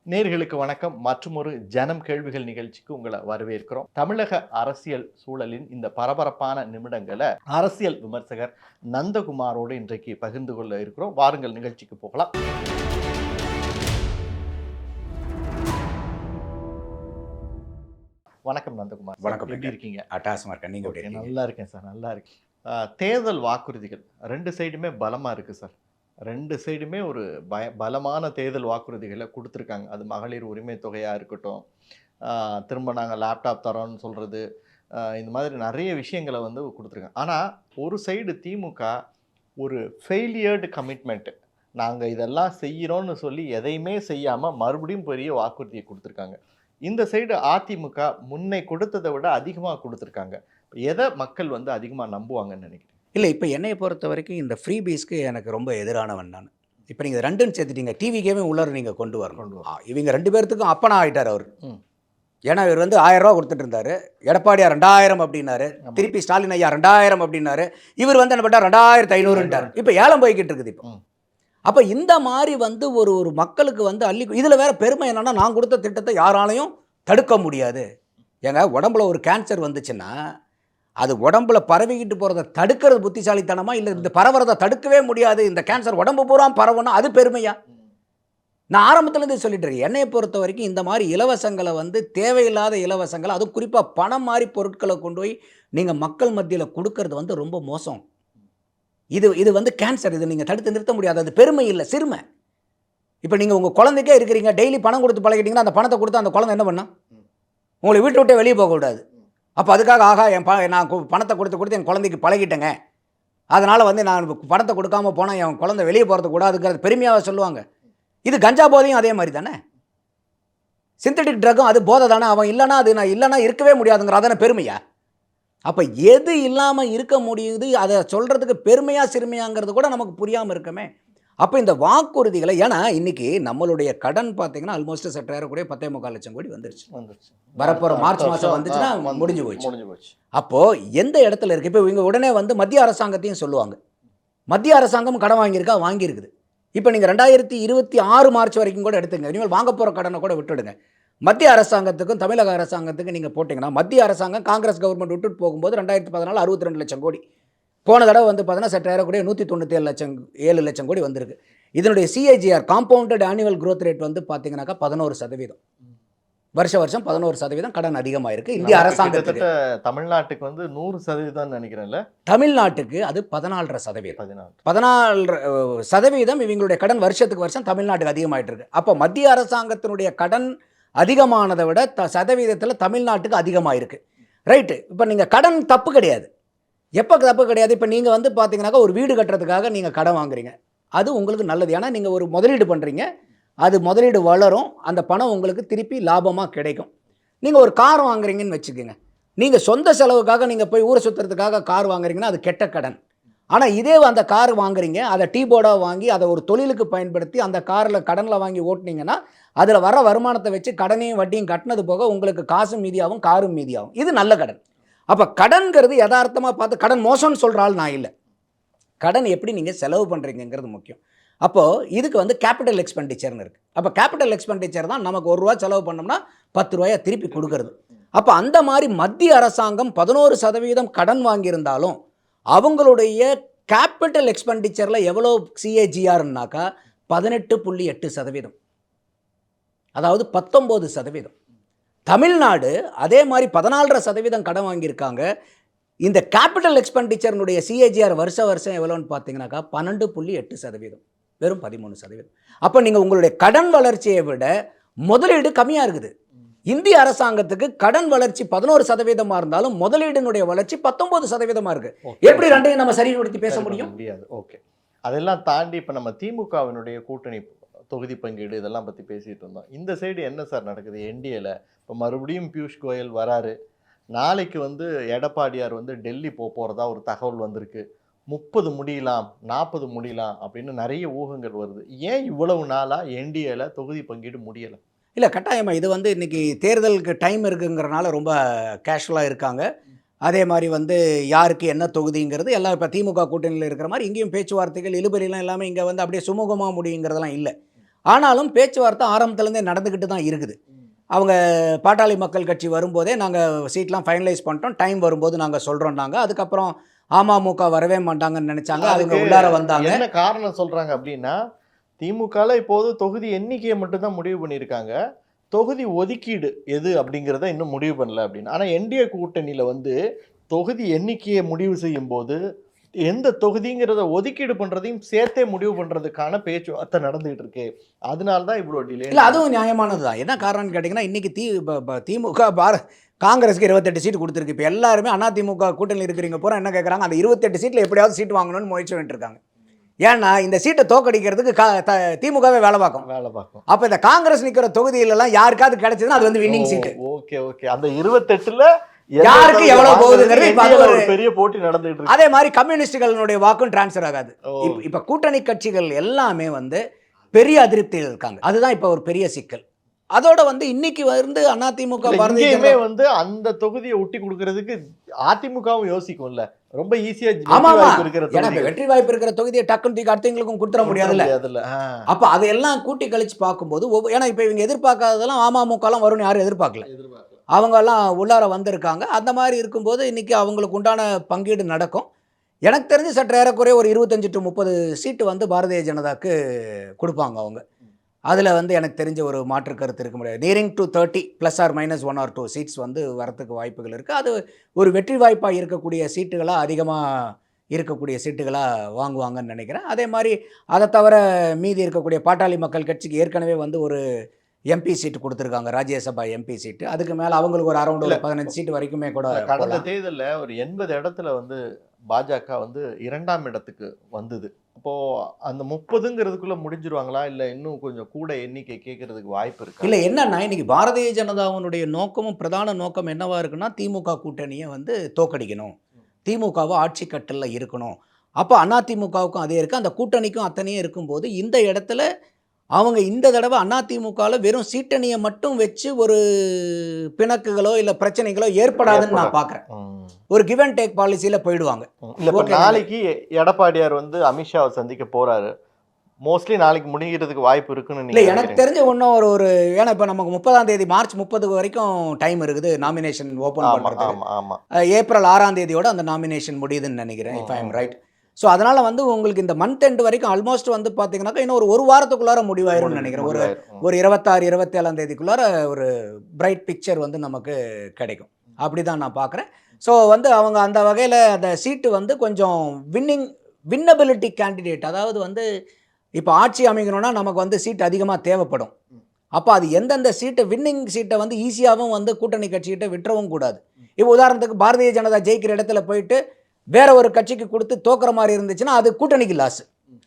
நேர்களுக்கு வணக்கம். மற்றுமொரு ஜனம் கேள்விகள் நிகழ்ச்சிக்கு உங்களை வரவேற்கிறோம். தமிழக அரசியல் சூழலின் இந்த பரபரப்பான நிமிடங்களை அரசியல் விமர்சகர் நந்தகுமாரோடு இன்றைக்கு பகிர்ந்து கொள்ள இருக்கிறோம். வாருங்கள் நிகழ்ச்சிக்கு போகலாம். வணக்கம் நந்தகுமார். வணக்கம். எப்படி இருக்கீங்க? அட்டாசமா இருக்கேன். நீங்க எப்படி இருக்கீங்க? நல்லா இருக்கேன் சார், நல்லா இருக்கேன். தேர்தல் வாக்குறுதிகள் ரெண்டு சைடுமே பலமா இருக்கு சார். ரெண்டு சைடுமே ஒரு பலமான தேர்தல் வாக்குறுதிகளை கொடுத்துருக்காங்க. அது மகளிர் உரிமை தொகையாக இருக்கட்டும், திரும்ப நாங்கள் லேப்டாப் தரோன்னு சொல்கிறது, இந்த மாதிரி நிறைய விஷயங்களை வந்து கொடுத்துருக்காங்க. ஆனால் ஒரு சைடு திமுக ஒரு ஃபெயிலியர்டு கமிட்மெண்ட்டு, நாங்கள் இதெல்லாம் செய்கிறோன்னு சொல்லி எதையுமே செய்யாமல் மறுபடியும் பெரிய வாக்குறுதியை கொடுத்துருக்காங்க. இந்த சைடு அதிமுக முன்னை கொடுத்ததை விட அதிகமாக கொடுத்துருக்காங்க. எதை மக்கள் வந்து அதிகமாக நம்புவாங்கன்னு நினைக்கிறேன்? இல்லை, இப்போ என்னை பொறுத்த வரைக்கும் இந்த ஃப்ரீ பீஸ்க்கு எனக்கு ரொம்ப எதிரானவன் நான். இப்போ நீங்கள் ரெண்டுன்னு சேர்த்துட்டீங்க, டிவிக்கே உள்ளார நீங்கள் கொண்டு வரணும். இவங்க ரெண்டு பேர்த்துக்கும் அப்பனா ஆகிட்டார் அவர். ஏன்னா இவர் வந்து 1000 ரூபா கொடுத்துட்டு இருந்தார், எடப்பாடியார் 2000 அப்படின்னாரு, திருப்பி ஸ்டாலின் ஐயா 2000 அப்படின்னாரு, இவர் வந்து என்ன பண்ணார் 2500ன்றார். இப்போ ஏலம் போய்கிட்டு இருக்குது. இப்போ அப்போ இந்த மாதிரி வந்து ஒரு மக்களுக்கு வந்து அள்ளி, இதில் வேற பெருமை என்னன்னா, நான் கொடுத்த திட்டத்தை யாராலையும் தடுக்க முடியாது. ஏங்க உடம்புல ஒரு கேன்சர் வந்துச்சுன்னா அது உடம்புல பரவிக்கிட்டு போகிறத தடுக்கிறது புத்திசாலித்தனமா, இல்லை இந்த பரவுறதை தடுக்கவே முடியாது, இந்த கேன்சர் உடம்பு பூரா பரவணும், அது பெருமையா? நான் ஆரம்பத்துலேருந்து சொல்லிட்டு இருக்கேன், என்னையை பொறுத்த வரைக்கும் இந்த மாதிரி இலவசங்களை வந்து தேவையில்லாத இலவசங்களை, அதுவும் குறிப்பாக பணம் மாதிரி பொருட்களை கொண்டு போய் நீங்கள் மக்கள் மத்தியில் கொடுக்கறது வந்து ரொம்ப மோசம். இது வந்து கேன்சர். இது நீங்கள் தடுத்து நிறுத்த முடியாது. அது பெருமை இல்லை, சிறுமை. இப்போ நீங்கள் உங்கள் குழந்தைக்கே இருக்கிறீங்க, டெய்லி பணம் கொடுத்து பழகிட்டீங்கன்னா அந்த பணத்தை கொடுத்து அந்த குழந்தை என்ன பண்ணா? உங்களை வீட்டை விட்டே வெளியே போகக்கூடாது. அப்போ அதுக்காக ஆகா நான் பணத்தை கொடுத்து என் குழந்தைக்கு பழகிட்டேங்க, அதனால் வந்து நான் பணத்தை கொடுக்காம போனால் என் குழந்தை வெளியே போகிறது கூடாதுங்கிறது பெருமையாக சொல்லுவாங்க. இது கஞ்சா போதையும் அதே மாதிரி தானே, சிந்தட்டிக் ட்ரக்கும் அது போதை தானே. அவன் இல்லைனா அது நான் இல்லைனா இருக்கவே முடியாதுங்கிற அதானே பெருமையா? அப்போ எது இல்லாமல் இருக்க முடியுது, அதை சொல்கிறதுக்கு பெருமையாக சிறுமையாங்கிறது கூட நமக்கு புரியாமல் இருக்கமே. அப்போ இந்த வாக்குறுதிகளை, ஏன்னா இன்றைக்கி நம்மளுடைய கடன் பார்த்தீங்கன்னா ஆல்மோஸ்ட் சற்றாயிரக்கூடிய 10.25 லட்சம் கோடி வந்துருச்சு. வரப்போகிற மார்ச் மாதம் வந்துச்சுன்னா முடிஞ்சு போச்சு. அப்போது எந்த இடத்துல இருக்குது? இப்போ இவங்க உடனே வந்து மத்திய அரசாங்கத்தையும் சொல்லுவாங்க. மத்திய அரசாங்கம் கடன் வாங்கியிருக்குது. இப்போ நீங்கள் 2026 மார்ச் வரைக்கும் கூட எடுத்துங்க, இனிமேல் வாங்க போகிற கடனை கூட விட்டுடுங்க. மத்திய அரசாங்கத்துக்கும் தமிழக அரசாங்கத்துக்கும் நீங்கள் போட்டிங்கன்னா, மத்திய அரசாங்கம் காங்கிரஸ் கவர்மெண்ட் விட்டுட்டு போகும்போது 2014 62 லட்சம் கோடி, போன தடவை வந்து பார்த்தீங்கன்னா சற்றாயிரக்கூடிய 197 லட்சம் கோடி வந்திருக்கு. இதனுடைய CAGR compounded annual growth rate வந்து பார்த்தீங்கன்னாக்கா 11%. வருஷம் 11% கடன் அதிகமாக இருக்குது இந்திய அரசாங்கத்துக்கு. தமிழ்நாட்டுக்கு வந்து 100% நினைக்கிறேன்ல, தமிழ்நாட்டுக்கு அது 14%. 14% இவங்களுடைய கடன் வருஷத்துக்கு வருஷம் தமிழ்நாட்டுக்கு அதிகமாகிட்டு இருக்கு. அப்போ மத்திய அரசாங்கத்தினுடைய கடன் அதிகமானதை விட சதவீதத்தில் தமிழ்நாட்டுக்கு அதிகமாக இருக்குது. ரைட்டு. இப்போ நீங்கள் கடன் தப்பு கிடையாது. எப்போ தப்பு கிடையாது? இப்போ நீங்கள் வந்து பார்த்தீங்கன்னாக்கா ஒரு வீடு கட்டுறதுக்காக நீங்கள் கடன் வாங்குறீங்க, அது உங்களுக்கு நல்லது. ஏன்னா நீங்கள் ஒரு முதலீடு பண்ணுறீங்க, அது முதலீடு வளரும், அந்த பணம் உங்களுக்கு திருப்பி லாபமாக கிடைக்கும். நீங்கள் ஒரு கார் வாங்குறீங்கன்னு வச்சுக்கோங்க, நீங்கள் சொந்த செலவுக்காக நீங்கள் போய் ஊரை சுற்றுறதுக்காக கார் வாங்குறீங்கன்னா அது கெட்ட கடன். ஆனால் இதே அந்த கார் வாங்குறீங்க, அதை டீ போர்டாக வாங்கி அதை ஒரு தொழிலுக்கு பயன்படுத்தி அந்த காரில் கடனில் வாங்கி ஓட்டினீங்கன்னா அதில் வர வருமானத்தை வச்சு கடனையும் வட்டியும் கட்டினது போக உங்களுக்கு காசும் மீதியாகும், காரும் மீதியாகும். இது நல்ல கடன். அப்போ கடன்கிறது யதார்த்தமாக பார்த்து, கடன் மோசம்னு சொல்கிற ஆள் நான் இல்லை. கடன் எப்படி நீங்கள் செலவு பண்ணுறீங்கிறது முக்கியம். அப்போது இதுக்கு வந்து கேபிட்டல் எக்ஸ்பெண்டிச்சர்னு இருக்குது. அப்போ கேபிட்டல் எக்ஸ்பெண்டிச்சர் தான் நமக்கு ₹1 செலவு பண்ணோம்னா ₹10 திருப்பி கொடுக்கறது. அப்போ அந்த மாதிரி மத்திய அரசாங்கம் 11% கடன் வாங்கியிருந்தாலும் அவங்களுடைய கேபிட்டல் எக்ஸ்பெண்டிச்சரில் எவ்வளோ CAGRனாக்கா 18.8%, அதாவது 19%. தமிழ்நாடு அதே மாதிரி 14% கடன் வாங்கியிருக்காங்க. இந்த கேபிட்டல் எக்ஸ்பெண்டிச்சர்னுடைய CAGR வருஷம் எவ்வளோன்னு பார்த்தீங்கன்னாக்கா 12.8%, வெறும் 13%. அப்போ நீங்கள் உங்களுடைய கடன் வளர்ச்சியை விட முதலீடு கம்மியாக இருக்குது. இந்திய அரசாங்கத்துக்கு கடன் வளர்ச்சி 11% இருந்தாலும் முதலீடுனுடைய வளர்ச்சி 19% இருக்குது. எப்படி ரெண்டையும் நம்ம சரிப்படுத்தி பேச முடியும்? ஓகே, அதெல்லாம் தாண்டி இப்போ நம்ம திமுகவினுடைய கூட்டணி தொகுதி பங்கீடு இதெல்லாம் பற்றி பேசிகிட்டு இருந்தோம். இந்த சைடு என்ன சார் நடக்குது? NDAல இப்போ மறுபடியும் பியூஷ் கோயல் வராரு. நாளைக்கு வந்து எடப்பாடியார் வந்து டெல்லி போகிறதா ஒரு தகவல் வந்திருக்கு. 30 முடியலாம், 40 முடியலாம் அப்படின்னு நிறைய ஊகங்கள் வருது. ஏன் இவ்வளவு நாளாக NDAல தொகுதி பங்கீடு முடியலை? இல்லை, கட்டாயமாக இது வந்து இன்றைக்கி தேர்தலுக்கு டைம் இருக்குங்கிறனால ரொம்ப கேஷுவலாக இருக்காங்க. அதே மாதிரி வந்து யாருக்கு என்ன தொகுதிங்கிறது எல்லாம் இப்போ திமுக கூட்டணியில் இருக்கிற மாதிரி இங்கேயும் பேச்சுவார்த்தைகள் இழுபறிலாம் எல்லாமே இங்கே வந்து அப்படியே சுமூகமாக முடியுங்கிறதெல்லாம் இல்லை. ஆனாலும் பேச்சுவார்த்தை ஆரம்பத்துலேருந்தே நடந்துக்கிட்டு தான் இருக்குது. அவங்க பாட்டாளி மக்கள் கட்சி வரும்போதே நாங்கள் சீட்லாம் ஃபைனலைஸ் பண்ணிட்டோம், டைம் வரும்போது நாங்கள் சொல்கிறோம்னாங்க. அதுக்கப்புறம் அமமுக வரவே மாட்டாங்கன்னு நினச்சாங்க, அவங்க உள்ளார வந்தாங்க. என்ன காரணம் சொல்கிறாங்க அப்படின்னா, திமுகவில் இப்போது தொகுதி எண்ணிக்கையை மட்டும்தான் முடிவு பண்ணியிருக்காங்க, தொகுதி ஒதுக்கீடு எது அப்படிங்கிறத இன்னும் முடிவு பண்ணல அப்படின்னு. ஆனால் என்டிஏ கூட்டணியில் வந்து தொகுதி எண்ணிக்கையை முடிவு செய்யும் போது எந்த தொகுதிங்கிறத ஒதுக்கீடு பண்றதையும் சேர்த்தே முடிவு பண்றதுக்கான பேச்சுவார்த்தை நடந்துகிட்டு இருக்கு. அதனால தான் இவ்வளோ டிலே. இல்லை, அதுவும் நியாயமானது தான். என்ன காரணம்னு கேட்டிங்கன்னா, இன்றைக்கி திமுக காங்கிரஸுக்கு 28 சீட்டு கொடுத்துருக்கு. இப்போ எல்லாருமே அதிமுக கூட்டணியில் இருக்கிறீங்க பூரா என்ன கேட்குறாங்க, அந்த 28 சீட்டில் எப்படியாவது சீட்டு வாங்கணும்னு முயற்சி பண்ணிட்டு இருக்காங்க. ஏன்னா இந்த சீட்டை தோக்கடிக்கிறதுக்கு திமுகவே வேலை பார்க்கும். அப்போ இந்த காங்கிரஸ் நிற்கிற தொகுதியிலலாம் யாருக்காவது கிடைச்சதுன்னா அது வந்து வின்னிங் சீட்டு. Okay okay. அந்த 28ல் யாருக்கு எவ்வளவு போகுதுங்கிறது இப்ப அது ஒரு பெரிய போட்டி நடந்துட்டு இருக்கு. அதே மாதிரி கம்யூனிஸ்டுகளுடைய வாக்கும் டிரான்ஸ்ஃபர் ஆகாது. இப்ப கூட்டணி கட்சிகள் எல்லாமே வந்து பெரிய அதிருப்தியில் இருக்காங்க. அதுதான் இப்ப ஒரு பெரிய சிக்கல். அதோட வந்து இன்னைக்கு வந்து அதிமுக வந்து அந்த தொகுதியை ஒட்டி கொடுக்கறதுக்கு அதிமுகவும் யோசிக்கும்ல, ரொம்ப ஈஸியா வெற்றி வாய்ப்பு இருக்கிற தொகுதியை டக்குன்னு தூக்கி அடுத்தவங்களுக்கும் கொடுத்துட முடியாதுல்ல. அப்ப அதையெல்லாம் கூட்டி கழிச்சு பார்க்கும்போது, ஏன்னா இப்ப இவங்க எதிர்பார்க்காததெல்லாம் அமமுகலாம் வரும்னு யாரும் எதிர்பார்க்கல. அவங்கெல்லாம் உள்ளார வந்திருக்காங்க. அந்த மாதிரி இருக்கும்போது இன்றைக்கி அவங்களுக்கு உண்டான பங்கீடு நடக்கும். எனக்கு தெரிஞ்சு சற்று ஏறக்குறைய ஒரு 25 to 30 சீட்டு வந்து பாரதிய ஜனதாவுக்கு கொடுப்பாங்க அவங்க. அதில் வந்து எனக்கு தெரிஞ்ச ஒரு மாற்று கருத்து இருக்க முடியாது. நியரிங் டு 30 ± 1 or 2 சீட்ஸ் வந்து வரத்துக்கு வாய்ப்புகள் இருக்குது. அது ஒரு வெற்றி வாய்ப்பாக இருக்கக்கூடிய சீட்டுகளாக, அதிகமாக இருக்கக்கூடிய சீட்டுகளாக வாங்குவாங்கன்னு நினைக்கிறேன். அதே மாதிரி அதை தவிர மீதி இருக்கக்கூடிய பாட்டாளி மக்கள் கட்சிக்கு ஏற்கனவே வந்து ஒரு எம்பி சீட்டு கொடுத்துருக்காங்க, ராஜ்யசபா எம்பி சீட்டு. அதுக்கு மேலே அவங்களுக்கு ஒரு அரௌண்ட் ஒரு 15 சீட்டு வரைக்குமே கூட. கடந்த தேர்தலில் ஒரு 80 இடத்துல வந்து பாஜக வந்து 2ஆம் இடத்துக்கு வந்தது. அப்போது அந்த 30ங்கிறதுக்குள்ளே முடிஞ்சிருவாங்களா, இல்லை இன்னும் கொஞ்சம் கூட எண்ணிக்கை கேட்கறதுக்கு வாய்ப்பு இருக்கு? இல்லை, என்னன்னா இன்னைக்கு பாரதிய ஜனதாவுடைய நோக்கமும் பிரதான நோக்கம் என்னவா இருக்குன்னா, திமுக கூட்டணியை வந்து தோக்கடிக்கணும், திமுகவை ஆட்சி கட்டலில் இருக்கணும். அப்போ அதிமுகவுக்கும் அதே இருக்குது, அந்த கூட்டணிக்கும் அத்தனையும் இருக்கும்போது இந்த இடத்துல அவங்க இந்த தடவை அதிமுகவில் வெறும் சீட்டணியை மட்டும் வச்சு ஒரு பிணக்குகளோ இல்லை பிரச்சனைகளோ ஏற்படாதுன்னு நான் பார்க்குறேன். ஒரு கிவ் அண்ட் டேக் பாலிசியில் போயிடுவாங்க. இல்லை, நாளைக்கு எடப்பாடியார் வந்து அமித்ஷாவை சந்திக்க போகிறாரு. மோஸ்ட்லி நாளைக்கு முடிகிறதுக்கு வாய்ப்பு இருக்குன்னு இல்லை, எனக்கு தெரிஞ்ச ஒன்றும் ஒரு ஏன்னா இப்போ நமக்கு 30ஆம் தேதி மார்ச் 30 வரைக்கும் டைம் இருக்குது நாமினேஷன் ஓப்பன் பண்ணுறதுக்கு. ஆமாம், ஏப்ரல் 6ஆம் தேதியோட அந்த நாமினேஷன் முடியுதுன்னு நினைக்கிறேன், if I am right. So அதனால் வந்து உங்களுக்கு இந்த மந்த் எண்ட் வரைக்கும் ஆல்மோஸ்ட் வந்து பார்த்தீங்கன்னாக்கா இன்னும் ஒரு வாரத்துக்குள்ளார முடிவாயிரும்னு நினைக்கிறேன். ஒரு 26 27ஆம் தேதிக்குள்ளார ஒரு பிரைட் பிக்சர் வந்து நமக்கு கிடைக்கும். அப்படி தான் நான் பார்க்குறேன். ஸோ வந்து அவங்க அந்த வகையில் அந்த சீட்டு வந்து கொஞ்சம் வின்னபிலிட்டி கேண்டிடேட், அதாவது வந்து இப்போ ஆட்சி அமைக்கணும்னா நமக்கு வந்து சீட் அதிகமாக தேவைப்படும். அப்போ அது எந்தெந்த சீட்டை வின்னிங் சீட்டை வந்து ஈஸியாகவும் வந்து கூட்டணி கட்சிகிட்ட விட்டுறவும் கூடாது. இப்போ உதாரணத்துக்கு பாரதிய ஜனதா ஜெயிக்கிற இடத்துல போயிட்டு வேற ஒரு கட்சிக்கு கொடுத்து தோக்குற மாதிரி இருந்துச்சுன்னா அது கூட்டணிக்கு லாஸ்.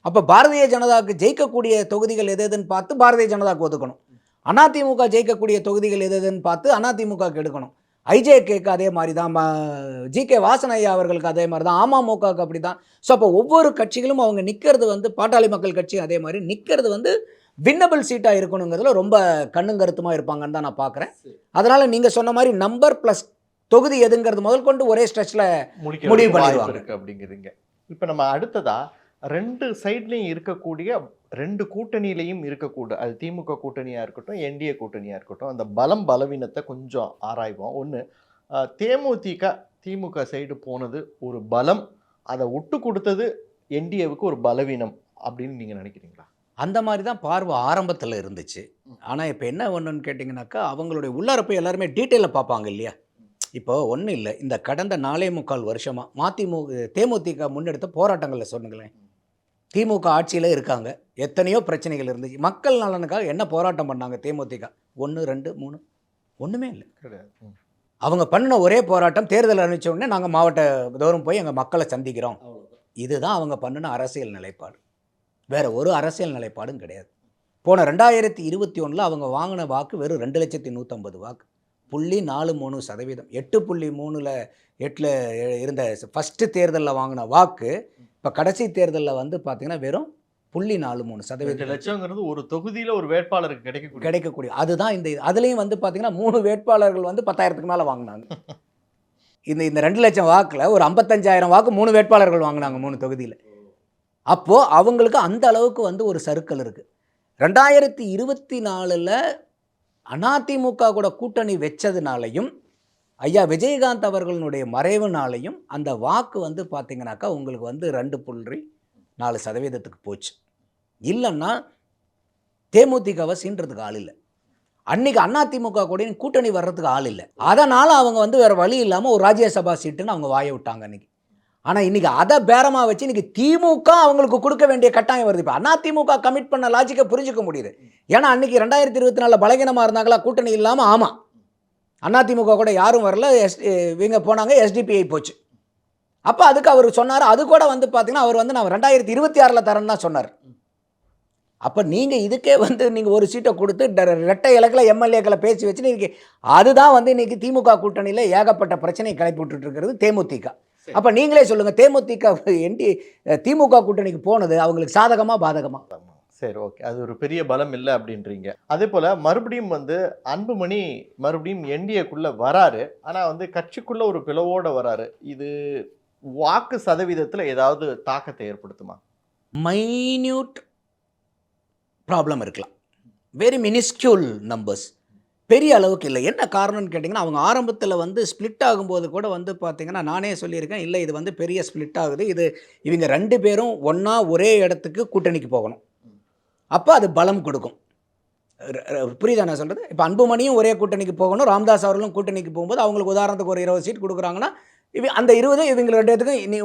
அப்போ பாரதிய ஜனதாவுக்கு ஜெயிக்கக்கூடிய தொகுதிகள் எது எதுன்னு பார்த்து பாரதிய ஜனதாவுக்கு ஒதுக்கணும். அதிமுக ஜெயிக்கக்கூடிய தொகுதிகள் எது எதுன்னு பார்த்து அதிமுகவுக்கு எடுக்கணும். ஐஜேகேக்கு அதே மாதிரி தான், ஜிகே வாசனையா அவர்களுக்கு அதே மாதிரி தான், அமமுகவுக்கு அப்படி தான். ஸோ அப்போ ஒவ்வொரு கட்சிகளும் அவங்க நிற்கிறது வந்து, பாட்டாளி மக்கள் கட்சி அதே மாதிரி நிற்கிறது வந்து வின்னபிள் சீட்டாக இருக்கணுங்கிறதுல ரொம்ப கண்ணும் கருத்துமாக இருப்பாங்கன்னு தான் நான் பார்க்குறேன். அதனால் நீங்கள் சொன்ன மாதிரி நம்பர் ப்ளஸ் தொகுதி எதுங்கிறது முதல் கொண்டு ஒரே ஸ்ட்ரெச்சில் முடிவு பண்ணிடுவாங்க அப்படிங்கிறீங்க. இப்போ நம்ம அடுத்ததா 2 சைட்லையும் இருக்கக்கூடிய 2 கூட்டணியிலையும் இருக்கக்கூடிய, அது திமுக கூட்டணியாக இருக்கட்டும், என்டிஏ கூட்டணியாக இருக்கட்டும், அந்த பலவீனத்தை கொஞ்சம் ஆராய்வோம். ஒன்று, திமுக சைடு போனது ஒரு பலம், அதை விட்டு கொடுத்தது என்டிஏவுக்கு ஒரு பலவீனம் அப்படின்னு நீங்கள் நினைக்கிறீங்களா? அந்த மாதிரி தான் பார்வை ஆரம்பத்தில் இருந்துச்சு. ஆனால் இப்போ என்ன ஒன்றுன்னு கேட்டிங்கனாக்கா, அவங்களுடைய உள்ளார போய் எல்லாருமே டீட்டெயிலில் பார்ப்பாங்க இல்லையா. இப்போ ஒன்றும் இல்லை, இந்த கடந்த 4.25 வருஷமாக தேமுதிக முன்னெடுத்த போராட்டங்களில் சொன்னுங்களேன். திமுக ஆட்சியில் இருக்காங்க, எத்தனையோ பிரச்சனைகள் இருந்துச்சு. மக்கள் நலனுக்காக என்ன போராட்டம் பண்ணாங்க தேமுதிக? 1 2 3 ஒன்றுமே இல்லை, கிடையாது. அவங்க பண்ணின ஒரே போராட்டம், தேர்தல் அறிவித்த உடனே நாங்கள் மாவட்ட தோறும் போய் எங்கள் மக்களை சந்திக்கிறோம். இதுதான் அவங்க பண்ணின அரசியல் நிலைப்பாடு. வேறு ஒரு அரசியல் நிலைப்பாடும் கிடையாது. போன 2021 அவங்க வாங்கின வாக்கு வெறும் 2,150,000 வாக்கு, 0.43%. 8.3 இருந்த ஃபஸ்ட்டு தேர்தலில் வாங்கின வாக்கு இப்போ கடைசி தேர்தலில் வந்து பார்த்தீங்கன்னா வெறும் 0.43%. 2 லட்சங்கிறது ஒரு தொகுதியில் ஒரு வேட்பாளருக்கு கிடைக்கக்கூடிய அதுதான். அதுலேயும் வந்து பார்த்தீங்கன்னா 3 வேட்பாளர்கள் வந்து 10,000க்கு மேலே வாங்கினாங்க. இந்த 2 லட்சம் வாக்கில் ஒரு 55,000 வாக்கு 3 வேட்பாளர்கள் வாங்கினாங்க 3 தொகுதியில். அப்போது அவங்களுக்கு அந்த அளவுக்கு வந்து ஒரு சர்க்கிள் இருக்குது. 2024ல் அதிமுக கூட கூட்டணி வச்சதுனாலையும் ஐயா விஜயகாந்த் அவர்களுடைய மறைவுனாலையும் அந்த வாக்கு வந்து பார்த்தீங்கன்னாக்கா உங்களுக்கு வந்து 2.4% போச்சு. இல்லைன்னா தேமுதிகவை சீன்றதுக்கு ஆள் இல்லை. அன்னைக்கு அதிமுக கூட கூட்டணி வர்றதுக்கு ஆள் இல்லை. அதனால் அவங்க வந்து வேறு வழி இல்லாமல் ஒரு ராஜ்யசபா சீட்டுன்னு அவங்க வாய விட்டாங்க அன்றைக்கி. ஆனால் இன்றைக்கி அதை பேரமாக வச்சு இன்றைக்கி திமுக அவங்களுக்கு கொடுக்க வேண்டிய கட்டாயம் வருது. இப்போ அதிமுக கமிட் பண்ண லாஜிக்கை புரிஞ்சுக்க முடியுது. ஏன்னா அன்றைக்கி 2024 பலகீனமாக இருந்தாங்களா கூட்டணி இல்லாமல்? ஆமாம், அதிமுக கூட யாரும் வரல, இவங்க போனாங்க, எஸ்டிபிஐ போச்சு. அப்போ அதுக்கு அவர் சொன்னார். அது கூட வந்து பார்த்தீங்கன்னா அவர் வந்து நான் 2026 தரேன்னு தான் சொன்னார். அப்போ நீங்கள் இதுக்கே வந்து நீங்கள் ஒரு சீட்டை கொடுத்து ரெட்டை இலக்கில் எம்எல்ஏக்களை பேசி வச்சு இன்றைக்கி அதுதான் வந்து இன்றைக்கி திமுக கூட்டணியில் ஏகப்பட்ட பிரச்சனையை கிளப்பி விட்டுட்டு இருக்கிறது தேமுதிக. அப்போ நீங்களே சொல்லுங்கள், தேமுதிக திமுக கூட்டணிக்கு போனது அவங்களுக்கு சாதகமாக பாதகமா? சரி, ஓகே, அது ஒரு பெரிய பலம் இல்லை அப்படின்றீங்க. அதே போல் மறுபடியும் வந்து அன்புமணி மறுபடியும் என்டிஏக்குள்ளே வராரு. ஆனால் வந்து கட்சிக்குள்ளே ஒரு பிளவோடு வராரு. இது வாக்கு சதவீதத்தில் ஏதாவது தாக்கத்தை ஏற்படுத்துமா? மைன்யூட் ப்ராப்ளம் இருக்கலாம், வெரி மினிஸ்கியூல் நம்பர்ஸ், பெரிய அளவுக்கு இல்லை. என்ன காரணம்னு கேட்டிங்கன்னா அவங்க ஆரம்பத்தில் வந்து ஸ்ப்ளிட் ஆகும்போது கூட வந்து பார்த்திங்கன்னா நானே சொல்லியிருக்கேன், இல்லை இது வந்து பெரிய ஸ்ப்ளிட் ஆகுது, இது இவங்க 2 பேரும் ஒன்றா ஒரே இடத்துக்கு கூட்டணிக்கு போகணும், அப்போ அது பலம் கொடுக்கும். புரியுதா நான் சொல்கிறது? இப்போ அன்புமணியும் ஒரே கூட்டணிக்கு போகணும், ராமதாஸ் அவர்களும் கூட்டணிக்கு போகும்போது அவங்களுக்கு உதாரணத்துக்கு ஒரு 20 சீட் கொடுக்குறாங்கன்னா அந்த 20 இவங்க 2 பேத்துக்கும் நீ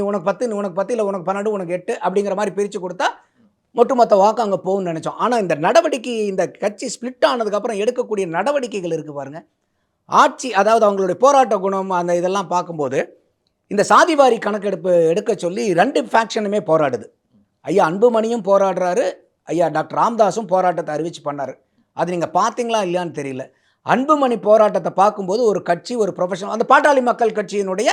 உனக்கு 10, நீ உனக்கு 10, இல்லை உனக்கு 12, உனக்கு 8 அப்படிங்கிற மாதிரி பிரித்து கொடுத்தா ஒட்டுமொத்த வாக்கு அங்கே போகும்னு நினச்சோம். ஆனால் இந்த நடவடிக்கை, இந்த கட்சி ஸ்ப்ளிட் ஆனதுக்கப்புறம் எடுக்கக்கூடிய நடவடிக்கைகள் இருக்குது பாருங்கள், ஆட்சி, அதாவது அவங்களுடைய போராட்ட குணம், அந்த இதெல்லாம் பார்க்கும்போது இந்த சாதிவாரி கணக்கெடுப்பு எடுக்க சொல்லி 2 ஃபேக்ஷனுமே போராடுது. ஐயா அன்புமணியும் போராடுறாரு, ஐயா டாக்டர் ராமதாஸும் போராட்டத்தை அறிவிச்சு பண்ணார். அது நீங்கள் பார்த்தீங்களா இல்லையான்னு தெரியல. அன்புமணி போராட்டத்தை பார்க்கும்போது ஒரு கட்சி, ஒரு ப்ரொஃபஷனல், அந்த பாட்டாளி மக்கள் கட்சியினுடைய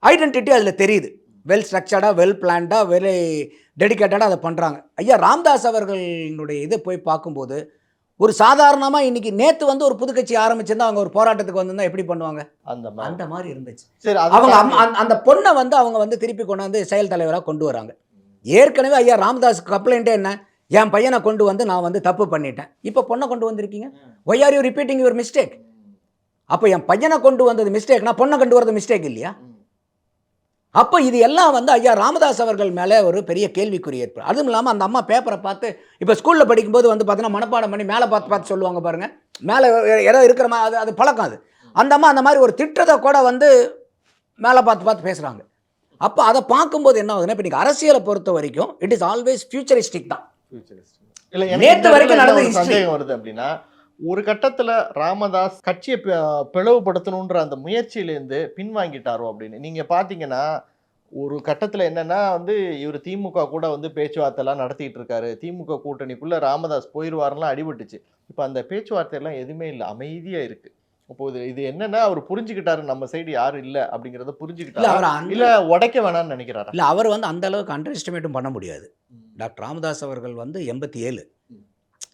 ஐடென்டிட்டி அதில் தெரியுது. வெல் ஸ்ட்ரக்சர்டாக, வெல் பிளான்டாக, வெல் டெடிக்கேட்டடாக அதை பண்ணுறாங்க. ஐயா ராமதாஸ் அவர்களுடைய இதை போய் பார்க்கும்போது ஒரு சாதாரணமாக இன்றைக்கி நேற்று வந்து ஒரு புது கட்சி ஆரம்பிச்சிருந்தா அவங்க ஒரு போராட்டத்துக்கு வந்திருந்தா எப்படி பண்ணுவாங்க? அந்த மாதிரி இருந்துச்சு. சரி, அவங்க அந்த பொண்ணை வந்து அவங்க வந்து திருப்பி கொண்டாந்து செயல் தலைவராக கொண்டு வராங்க. ஏற்கனவே ஐயா ராமதாஸுக்கு கம்ப்ளைண்ட்டே என்ன, என் பையனை கொண்டு வந்து நான் வந்து தப்பு பண்ணிட்டேன், இப்போ பொண்ணை கொண்டு வந்திருக்கீங்க, why are you repeating your mistake? அப்போ என் பையனை கொண்டு வந்தது மிஸ்டேக்னா பொண்ணை கொண்டு வரது மிஸ்டேக் இல்லையா? அப்போ இது எல்லாம் வந்து ஐயா ராமதாஸ் அவர்கள் மேலே ஒரு பெரிய கேள்விக்குறி ஏற்படும். அதுவும் இல்லாமல் அந்த அம்மா பேப்பரை பார்த்து, இப்போ ஸ்கூலில் படிக்கும்போது வந்து பார்த்தீங்கன்னா மனப்பாடம் பண்ணி மேலே பார்த்து சொல்லுவாங்க பாருங்கள், மேலே ஏதோ இருக்கிற மாதிரி, அது பழக்கம். அது அந்த அம்மா அந்த மாதிரி ஒரு திட்டத்தை கூட வந்து மேலே பார்த்து பேசுகிறாங்க. அப்போ அதை பார்க்கும்போது என்ன ஆகுதுன்னா, இப்போ நீங்கள் அரசியலை பொறுத்த வரைக்கும் இட் இஸ் ஆல்வேஸ் ஃபியூச்சரிஸ்டிக் தான். இல்லை, நேற்று வரைக்கும் நடந்த சந்தேகம் வருது அப்படின்னா, ஒரு கட்டத்தில் ராமதாஸ் கட்சியை பிளவுபடுத்தணுன்ற அந்த முயற்சியிலேருந்து பின்வாங்கிட்டாரோ அப்படின்னு நீங்கள் பார்த்தீங்கன்னா, ஒரு கட்டத்தில் என்னென்னா வந்து இவர் திமுக கூட வந்து பேச்சுவார்த்தைலாம் நடத்திட்டு இருக்காரு, திமுக கூட்டணிக்குள்ளே ராமதாஸ் போயிடுவாரெலாம் அடிபட்டுச்சு. இப்போ அந்த பேச்சுவார்த்தையெல்லாம் எதுவுமே இல்லை, அமைதியாக இருக்குது. அப்போது இது என்னன்னா அவர் புரிஞ்சுக்கிட்டாரு, நம்ம சைடு யாரும் இல்லை அப்படிங்கிறத புரிஞ்சுக்கிட்டாரு, இல்லை உடைக்க வேணாம்னு நினைக்கிறாரு? இல்லை, அவர் வந்து அந்த அளவுக்கு அண்டர் எஸ்டிமேட்டும் பண்ண முடியாது. டாக்டர் ராமதாஸ் அவர்கள் வந்து 87.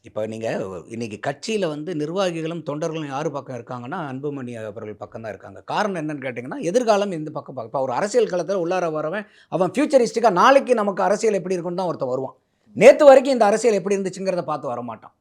இப்போ நீங்கள் இன்றைக்கி கட்சியில் வந்து நிர்வாகிகளும் தொண்டர்களும் யார் பக்கம் இருக்காங்கன்னா அன்புமணி அவர்கள் பக்கம் தான் இருக்காங்க. காரணம் என்னன்னு கேட்டிங்கன்னா, எதிர்காலம் இந்த பக்கம் பார்க்க. இப்போ ஒரு அரசியல் களத்தில் உள்ளார வரவன் அவன் ஃபியூச்சரிஸ்டிக்காக நாளைக்கு நமக்கு அரசியல் எப்படி இருக்குன்னு தான் ஒருத்தர் வருவான். நேற்று வரைக்கும் இந்த அரசியல் எப்படி இருந்துச்சுங்கிறத பார்த்து வரமாட்டான்.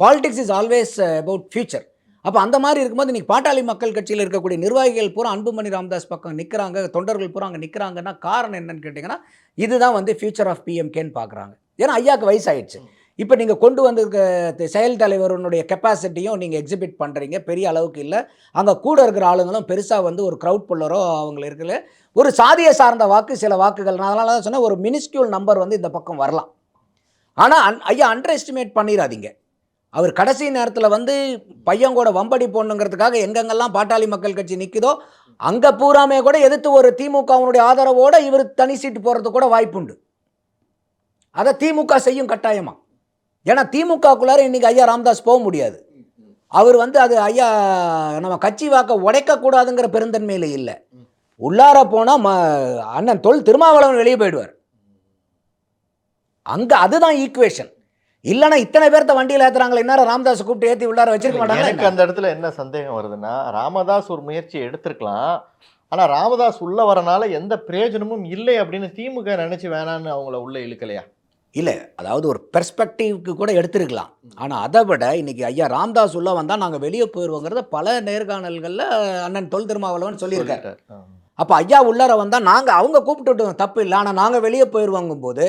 Politics is always about future. அப்போ அந்த மாதிரி இருக்கும்போது இன்றைக்கி பாட்டாளி மக்கள் கட்சியில் இருக்கக்கூடிய நிர்வாகிகள் பூரா அன்புமணி ராமதாஸ் பக்கம் நிற்கிறாங்க, தொண்டர்கள் பூரா அங்கே நிற்கிறாங்கன்னா காரணம் என்னன்னு கேட்டிங்கன்னா, இதுதான் வந்து ஃபியூச்சர் ஆஃப் பிஎம்கேன்னு பார்க்குறாங்க. ஏன்னா ஐயாவுக்கு வயசாகிடுச்சு. இப்போ நீங்கள் கொண்டு வந்திருக்க செயல் தலைவருடைய கெப்பாசிட்டியும் நீங்கள் எக்ஸிபிட் பண்ணுறீங்க, பெரிய அளவுக்கு இல்லை. அங்கே கூட இருக்கிற ஆளுங்களும் பெருசாக வந்து ஒரு க்ரௌட் புல்லரோ அவங்கள இருக்கல, ஒரு சாதியை சார்ந்த வாக்கு, சில வாக்குகள், நான் அதனால தான் சொன்னேன் ஒரு மினிஸ்கியூல் நம்பர் வந்து இந்த பக்கம் வரலாம். ஆனால் ஐயா அண்டர் எஸ்டிமேட் பண்ணிடாதீங்க. அவர் கடைசி நேரத்தில் வந்து பையன் கூட வம்படி போடணுங்கிறதுக்காக எங்கெங்கெல்லாம் பாட்டாளி மக்கள் கட்சி நிற்குதோ அங்கே பூராமே கூட எதிர்த்து ஒரு திமுகவுடைய ஆதரவோடு இவர் தனி சீட்டு போகிறதுக்கு கூட வாய்ப்புண்டு. அதை திமுக செய்யும் கட்டாயமாக. ஏன்னா திமுகக்குள்ளார இன்றைக்கி ஐயா ராமதாஸ் போக முடியாது. அவர் வந்து அது ஐயா நம்ம கட்சி வாக்க உடைக்கக்கூடாதுங்கிற பெருந்தன்மையில் இல்லை. உள்ளார போனால் அண்ணன் திருமாவளவன் வெளியே போயிடுவார். அங்கே அதுதான் ஈக்குவேஷன். இல்லைன்னா இத்தனை பேர்த்த வண்டியில் ஏற்றுறாங்களே, என்ன ராமதாஸ் கூப்பிட்டு ஏற்றி உள்ளார வச்சிருக்க மாட்டாங்க. எனக்கு அந்த இடத்துல என்ன சந்தேகம் வருதுன்னா, ராமதாஸ் ஒரு முயற்சியை எடுத்திருக்கலாம், ஆனால் ராமதாஸ் உள்ளே வரனால எந்த பிரயோஜனமும் இல்லை அப்படின்னு திமுக நினச்சி வேணான்னு அவங்கள உள்ளே இழுக்கலையா? இல்லை, அதாவது ஒரு பெர்ஸ்பெக்டிவ்க்கு கூட எடுத்திருக்கலாம். ஆனால் அதை விட இன்னைக்கு ஐயா ராமதாஸ் உள்ள வந்தால் நாங்கள் வெளியே போயிடுவோங்கிறத பல நேர்காணல்களில் அண்ணன் தொல் திருமாவளவன் சொல்லியிருக்காரு. அப்போ ஐயா உள்ளார வந்தால் நாங்கள் அவங்க கூப்பிட்டுட்டோம் தப்பு இல்லை, ஆனால் நாங்கள் வெளியே போயிடுவாங்கும் போது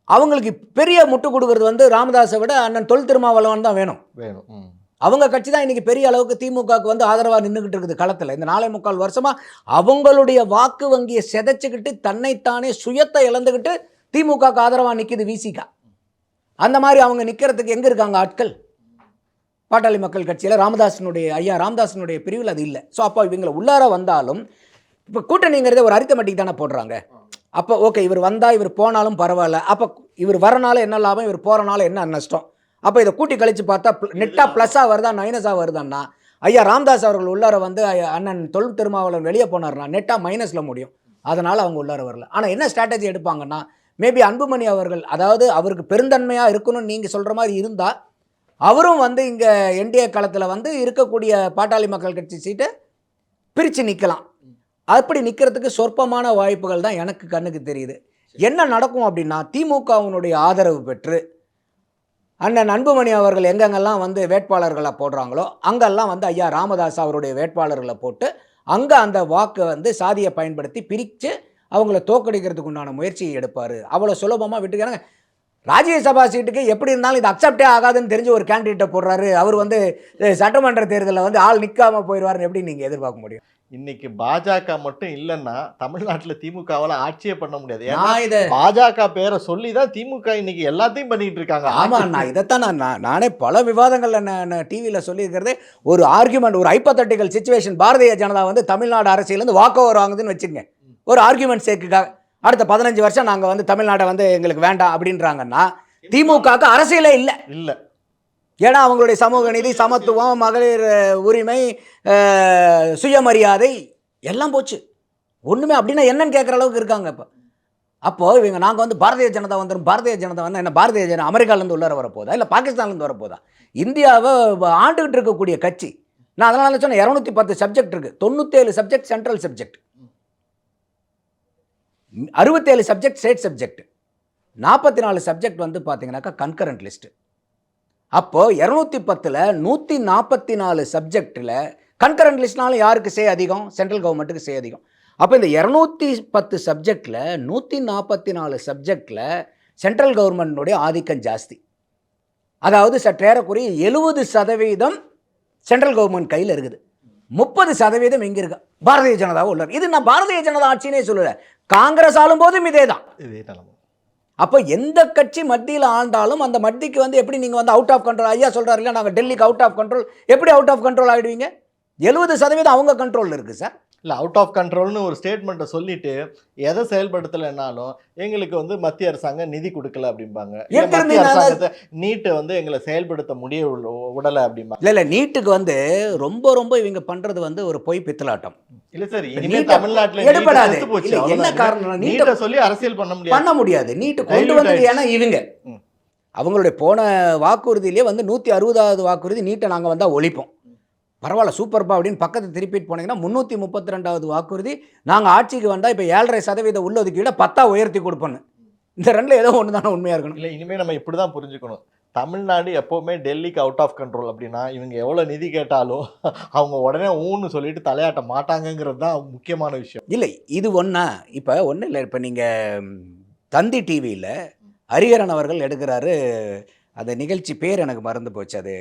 அவங்களுக்கு பெரிய முட்டு கொடுக்கறது வந்து ராமதாஸை விட அண்ணன் தொல் திருமாவளவன் தான் வேணும். அவங்க கட்சி தான் இன்றைக்கி பெரிய அளவுக்கு திமுகவுக்கு வந்து ஆதரவாக நின்றுக்கிட்டு இருக்குது களத்தில். இந்த 4.25 வருஷமாக அவங்களுடைய வாக்கு வங்கியை செதைச்சிக்கிட்டு தன்னைத்தானே சுயத்தை இழந்துக்கிட்டு திமுகவுக்கு ஆதரவாக நிற்கிது விசிகா. அந்த மாதிரி அவங்க நிற்கிறதுக்கு எங்கே இருக்காங்க ஆட்கள்? பாட்டாளி மக்கள் கட்சியில் ஐயா ராமதாஸினுடைய பிரிவில் அது இல்லை. ஸோ அப்போ இவங்களை உள்ளார வந்தாலும் இப்போ கூட்டணிங்கிறதே ஒரு அரித்தமெட்டிக் தானே போடுறாங்க. அப்போ ஓகே, இவர் வந்தால் இவர் போனாலும் பரவாயில்ல, அப்போ இவர் வரனால என்ன லாபம், இவர் போகிறனால என்ன நஷ்டம்? அப்போ இதை கூட்டி கழித்து பார்த்தா நெட்டாக ப்ளஸ்ஸாக வருதா மைனஸாக வருதான்னா, ஐயா ராமதாஸ் அவர்கள் உள்ளார வந்து அண்ணன் தொல் திருமாவளவன் வெளியே போனார்னா நெட்டாக மைனஸில் முடியும். அதனால் அவங்க உள்ளார வரல. ஆனால் என்ன ஸ்ட்ராட்டஜி எடுப்பாங்கன்னா, மேபி அன்புமணி அவர்கள், அதாவது அவருக்கு பெருந்தன்மையாக இருக்கணும்னு நீங்கள் சொல்கிற மாதிரி இருந்தால் அவரும் வந்து இங்கே என்டிஏ களத்தில் வந்து இருக்கக்கூடிய பாட்டாளி மக்கள் கட்சி சீட்டை பிரித்து நிற்கலாம். அப்படி நிற்கிறதுக்கு சொற்பமான வாய்ப்புகள் தான் எனக்கு கண்ணுக்கு தெரியுது. என்ன நடக்கும் அப்படின்னா, திமுகவினுடைய ஆதரவு பெற்று அண்ணன் அன்புமணி அவர்கள் எங்கெங்கெல்லாம் வந்து வேட்பாளர்களை போடுறாங்களோ அங்கெல்லாம் வந்து ஐயா ராமதாஸ் அவருடைய வேட்பாளர்களை போட்டு அங்கே அந்த வாக்கை வந்து சாதியை பயன்படுத்தி பிரித்து அவங்கள தோக்கடிக்கிறதுக்கு உண்டான முயற்சியை எடுப்பார். அவ்வளோ சுலபமாக விட்டுக்கிறாங்க. ராஜ்யசபா சீட்டுக்கு எப்படி இருந்தாலும் இது அக்செப்டே ஆகாதுன்னு தெரிஞ்சு ஒரு கேண்டிடேட்டை போடுறாரு. அவர் வந்து சட்டமன்ற தேர்தலில் வந்து ஆள் நிற்காமல் போயிடுவார்னு எப்படி நீங்கள் எதிர்பார்க்க முடியும்? இன்னைக்கு பாஜக மட்டும் இல்லைன்னா தமிழ்நாட்டில் திமுகவால் ஆட்சியே பண்ண முடியாது. ஏன்னா பாஜக பேரை சொல்லி தான் திமுக இன்னைக்கு எல்லாத்தையும் பண்ணிட்டு இருக்காங்க. ஆமாம், நான் இதைத்தான் நானே பல விவாதங்களில் நான் டிவியில் சொல்லியிருக்கிறதே. ஒரு ஆர்குமெண்ட், ஒரு ஹைப்போதெட்டிக்கல் சிச்சுவேஷன், பாரதிய ஜனதா வந்து தமிழ்நாடு அரசியலேருந்து வாக் ஓவர் வாங்குதுன்னு வச்சுங்க, ஒரு ஆர்குமெண்ட் சேர்க்குக்காக. அடுத்த 15 வருஷம் நாங்கள் வந்து தமிழ்நாட்டை வந்து எங்களுக்கு வேண்டாம் அப்படின்றாங்கன்னா திமுகவுக்கு அரசியலே இல்லை. ஏன்னா அவங்களுடைய சமூக நீதி, சமத்துவம், மகளிர் உரிமை, சுயமரியாதை எல்லாம் போச்சு. ஒன்றுமே அப்படின்னா என்னன்னு கேட்குற அளவுக்கு இருக்காங்க. அப்போது இவங்க நாங்கள் வந்து பாரதிய ஜனதா வந்துடும், பாரதிய ஜனதா வந்து என்ன, பாரதிய ஜனதா அமெரிக்காவிலேருந்து உள்ளார வரப்போதா இல்லை பாகிஸ்தான்லேருந்து வரப்போதா? இந்தியாவை ஆண்டுகிட்டு இருக்கக்கூடிய கட்சி. நான் அதனால சொன்னேன் 210 சப்ஜெக்ட் இருக்குது, 97 subject central subject, 67 subject state subject, 44 subject வந்து பார்த்தீங்கன்னாக்கா கன்கரண்ட் லிஸ்ட்டு. அப்போது 210ல் 144 சப்ஜெக்டில் கன்கரண்ட் லிஸ்ட்னாலும் யாருக்கு சே அதிகம்? சென்ட்ரல் கவர்மெண்ட்டுக்கு சே அதிகம். அப்போ இந்த 210 சப்ஜெக்டில் 144 சப்ஜெக்டில் சென்ட்ரல் கவர்மெண்ட்டுடைய ஆதிக்கம் ஜாஸ்தி. அதாவது சற்றேறக்குறைய 70% சென்ட்ரல் கவர்மெண்ட் கையில் இருக்குது, 30% எங்கே இருக்கு? பாரதிய ஜனதாவும் உள்ளார். இது நான் பாரதிய ஜனதா ஆட்சினே சொல்லலை, காங்கிரஸ் ஆளும் போதும் இதே தான். அப்போ எந்த கட்சி மத்தியில் ஆண்டாலும் அந்த மத்திக்கு வந்து எப்படி நீங்கள் வந்து அவுட் ஆஃப் கண்ட்ரோல், ஐயா சொல்கிறாரு இல்லை நாங்கள் டெல்லிக்கு அவுட் ஆஃப் கண்ட்ரோல், எப்படி அவுட் ஆஃப் கண்ட்ரோல் ஆகிடுவீங்க? 70% அவங்க கண்ட்ரோலில் இருக்குது சார். இல்லை, அவுட் ஆஃப் கண்ட்ரோல்னு ஒரு ஸ்டேட்மெண்ட்டை சொல்லிட்டு எதை செயல்படுத்தலைன்னாலும் எங்களுக்கு வந்து மத்திய அரசாங்கம் நிதி கொடுக்கல அப்படிம்பாங்க. நீட்டை வந்து எங்களை செயல்படுத்த முடிய விடலை அப்படிம்பாங்க. இல்லை நீட்டுக்கு வந்து ரொம்ப இவங்க பண்ணுறது வந்து ஒரு பொய் பித்தலாட்டம். இல்லை சார், இனிமேல் தமிழ்நாட்டில் எடுபடாது. என்ன காரணம்? நீட்டை சொல்லி அரசியல் பண்ண முடியாது. நீட்டு கொண்டு வந்தது ஏன்னா இவங்க அவங்களுடைய போன வாக்குறுதியிலே வந்து 160வது வாக்குறுதி நீட்டை நாங்கள் வந்தால் ஒழிப்போம், பரவாயில்ல சூப்பர்ப்பா அப்படின்னு பக்கத்தை திருப்பிட்டு போனீங்கன்னா 332வது வாக்குறுதி நாங்கள் ஆட்சிக்கு வந்தால் இப்போ 7.5% உள்ளொதுக்கீடு 10 உயர்த்தி கொடுப்போன்னு. இந்த ரெண்டில் ஏதோ ஒன்று தானே உண்மையாக இருக்கணும். இல்லை, இனிமேல் நம்ம இப்படி தான் புரிஞ்சுக்கணும். தமிழ்நாடு எப்போவுமே டெல்லிக்கு அவுட் ஆஃப் கண்ட்ரோல் அப்படின்னா இவங்க எவ்வளோ நிதி கேட்டாலும் அவங்க உடனே ஊன்னு சொல்லிட்டு தலையாட்ட மாட்டாங்கங்கிறது தான் முக்கியமான விஷயம். இல்லை, இது ஒன்றா இப்போ ஒன்றும் இல்லை. இப்போ நீங்கள் தந்தி டிவியில் ஹரிஹரன் அவர்கள் எடுக்கிறாரு, அந்த நிகழ்ச்சி பேர் எனக்கு மறந்து போச்சு, அது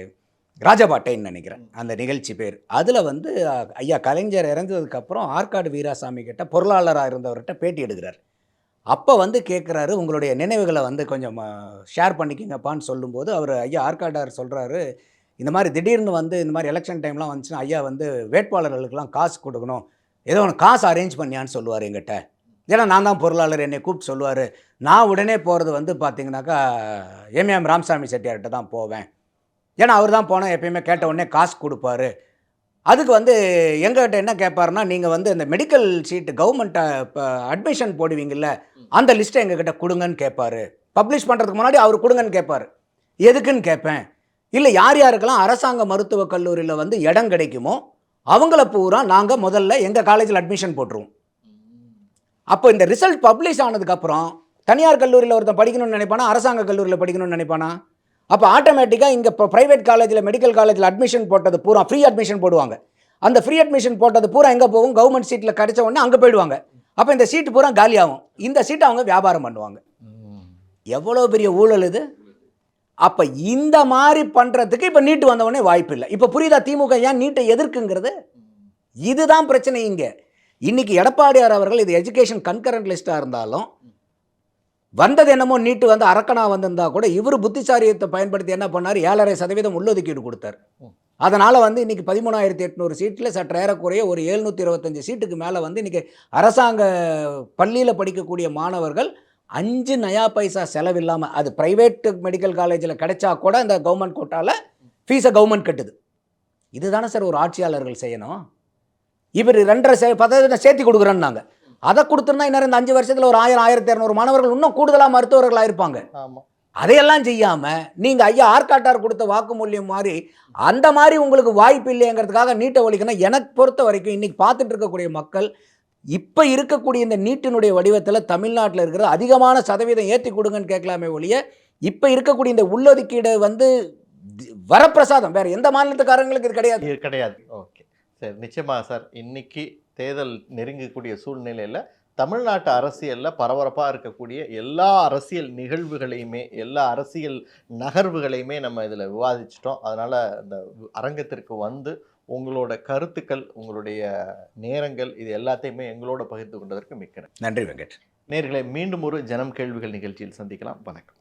ராஜபாட்டைன்னு நினைக்கிறேன் அந்த நிகழ்ச்சி பேர். அதில் வந்து ஐயா கலைஞர் இறந்ததுக்கப்புறம் ஆற்காடு வீராசாமி கிட்ட பொருளாளராக இருந்தவர்கிட்ட பேட்டி எடுக்கிறார். அப்போ வந்து கேட்குறாரு, உங்களுடைய நினைவுகளை வந்து கொஞ்சம் ஷேர் பண்ணிக்கிங்கப்பான்னு சொல்லும்போது அவர் ஐயா ஆற்காடார் சொல்கிறாரு, இந்த மாதிரி திடீர்னு வந்து இந்த மாதிரி எலெக்ஷன் டைம்லாம் வந்துச்சுன்னா ஐயா வந்து வேட்பாளர்களுக்கெல்லாம் காசு கொடுக்கணும், ஏதோ ஒன்று காசு அரேஞ்ச் பண்ணியான்னு சொல்லுவார் எங்கிட்ட. ஏன்னா நான் தான் பொருளாளர், என்னை கூப்பிட்டு சொல்லுவார். நான் உடனே போகிறது வந்து பார்த்திங்கனாக்கா எம்ஏஎம் ராமசாமி செட்டியார்கிட்ட தான் போவேன். ஏன்னா அவர் தான் போனால் எப்பயுமே கேட்ட உடனே காசு கொடுப்பாரு. அதுக்கு வந்து எங்ககிட்ட என்ன கேட்பாருன்னா, நீங்கள் வந்து இந்த மெடிக்கல் சீட்டு கவர்மெண்ட்டை இப்போ அட்மிஷன் போடுவீங்கள்ல, அந்த லிஸ்ட்டை எங்ககிட்ட கொடுங்கன்னு கேட்பார். பப்ளிஷ் பண்ணுறதுக்கு முன்னாடி அவர் கொடுங்கன்னு கேட்பார். எதுக்குன்னு கேட்பேன். இல்லை, யார் யாருக்கெல்லாம் அரசாங்க மருத்துவக் கல்லூரியில் வந்து இடம் கிடைக்குமோ அவங்கள பூரா நாங்கள் முதல்ல எங்கள் காலேஜில் அட்மிஷன் போட்டுருவோம். அப்போ இந்த ரிசல்ட் பப்ளிஷ் ஆனதுக்கப்புறம் தனியார் கல்லூரியில் ஒருத்தன் படிக்கணும்னு நினைப்பானா, அரசாங்க கல்லூரியில் படிக்கணும்னு நினைப்பானா? அப்போ ஆட்டோமேட்டிக்காக இங்கே இப்போ ப்ரைவேட் காலேஜில் மெடிக்கல் காலேஜில் அட்மிஷன் போட்டது பூரா ஃப்ரீ அட்மிஷன் போடுவாங்க. அந்த ஃப்ரீ அட்மிஷன் போட்டது பூரா எங்கே போகும்? கவர்மெண்ட் சீட்டில் கிடைச்ச உடனே அங்கே போயிடுவாங்க. அப்போ இந்த சீட்டு பூரா காலியாகும். இந்த சீட்டை அவங்க வியாபாரம் பண்ணுவாங்க. எவ்வளோ பெரிய ஊழல் இது! அப்போ இந்த மாதிரி பண்ணுறதுக்கு இப்போ நீட்டு வந்தவொடனே வாய்ப்பு இல்லை. இப்போ புரியுதா திமுக ஏன் நீட்டை எதிர்க்குங்கிறது? இதுதான் பிரச்சனை இங்கே. இன்னைக்கு எடப்பாடியார் அவர்கள் இது எஜுகேஷன் கன்கரண்ட் லிஸ்ட்டாக இருந்தாலும் வந்தது என்னமோ நீட்டு வந்து அரக்கனா வந்திருந்தா கூட இவர் புத்திசாலியத்தை பயன்படுத்தி என்ன பண்ணார்? 7.5% உள்ளொதுக்கீடு கொடுத்தார். அதனால் வந்து இன்றைக்கி 13,800 சீட்டில் சற்று ஏறக்குறைய ஒரு 725 சீட்டுக்கு மேலே வந்து இன்றைக்கி அரசாங்க பள்ளியில் படிக்கக்கூடிய மாணவர்கள் 5 நயா பைசா செலவில்லாமல், அது ப்ரைவேட் மெடிக்கல் காலேஜில் கிடைச்சா கூட இந்த கவர்மெண்ட் கோட்டாவில் ஃபீஸை கவர்மெண்ட் கட்டுது. இதுதானே சார் ஒரு ஆட்சியாளர்கள் செய்யணும். இவர் 2.5% சேர்த்து கொடுக்குறேன்னாங்க. அதை கொடுத்துருந்தா இன்னும் இந்த 5 வருஷத்தில் ஒரு 1000, 1200 மாணவர்கள் இன்னும் கூடுதலாக மருத்துவர்களாக இருப்பாங்க. அதையெல்லாம் செய்யாமல் நீங்கள் ஐயா ஆர்காட்டார் கொடுத்த வாக்குமூலியம் மாதிரி அந்த மாதிரி உங்களுக்கு வாய்ப்பு இல்லைங்கிறதுக்காக நீட்டை ஒழிக்கணும். எனக்கு பொறுத்த வரைக்கும் இன்றைக்கி பார்த்துட்டு இருக்கக்கூடிய மக்கள் இப்போ இருக்கக்கூடிய இந்த நீட்டினுடைய வடிவத்தில் தமிழ்நாட்டில் இருக்கிற அதிகமான சதவீதம் ஏற்றி கொடுங்கன்னு கேட்கலாமே ஒழிய, இப்போ இருக்கக்கூடிய இந்த உள்ளொதுக்கீடு வந்து வரப்பிரசாதம் வேறு எந்த மாநிலத்துக்காரங்களுக்கு இது கிடையாது. ஓகே சரி, நிச்சயமாக சார். இன்னைக்கு தேர்தல் நெருங்கக்கூடிய சூழ்நிலையில் தமிழ்நாட்டு அரசியலில் பரபரப்பாக இருக்கக்கூடிய எல்லா அரசியல் நிகழ்வுகளையுமே, எல்லா அரசியல் நகர்வுகளையுமே நம்ம இதில் விவாதிச்சிட்டோம். அதனால் இந்த அரங்கத்திற்கு வந்து உங்களோட கருத்துக்கள், உங்களுடைய நேரங்கள், இது எல்லாத்தையுமே எங்களோட பகிர்ந்து கொண்டதற்கு மிக்க நன்றி வெங்கட். நேயர்களே, மீண்டும் ஒரு ஜனம் கேள்விகள் நிகழ்ச்சியில் சந்திக்கலாம். வணக்கம்.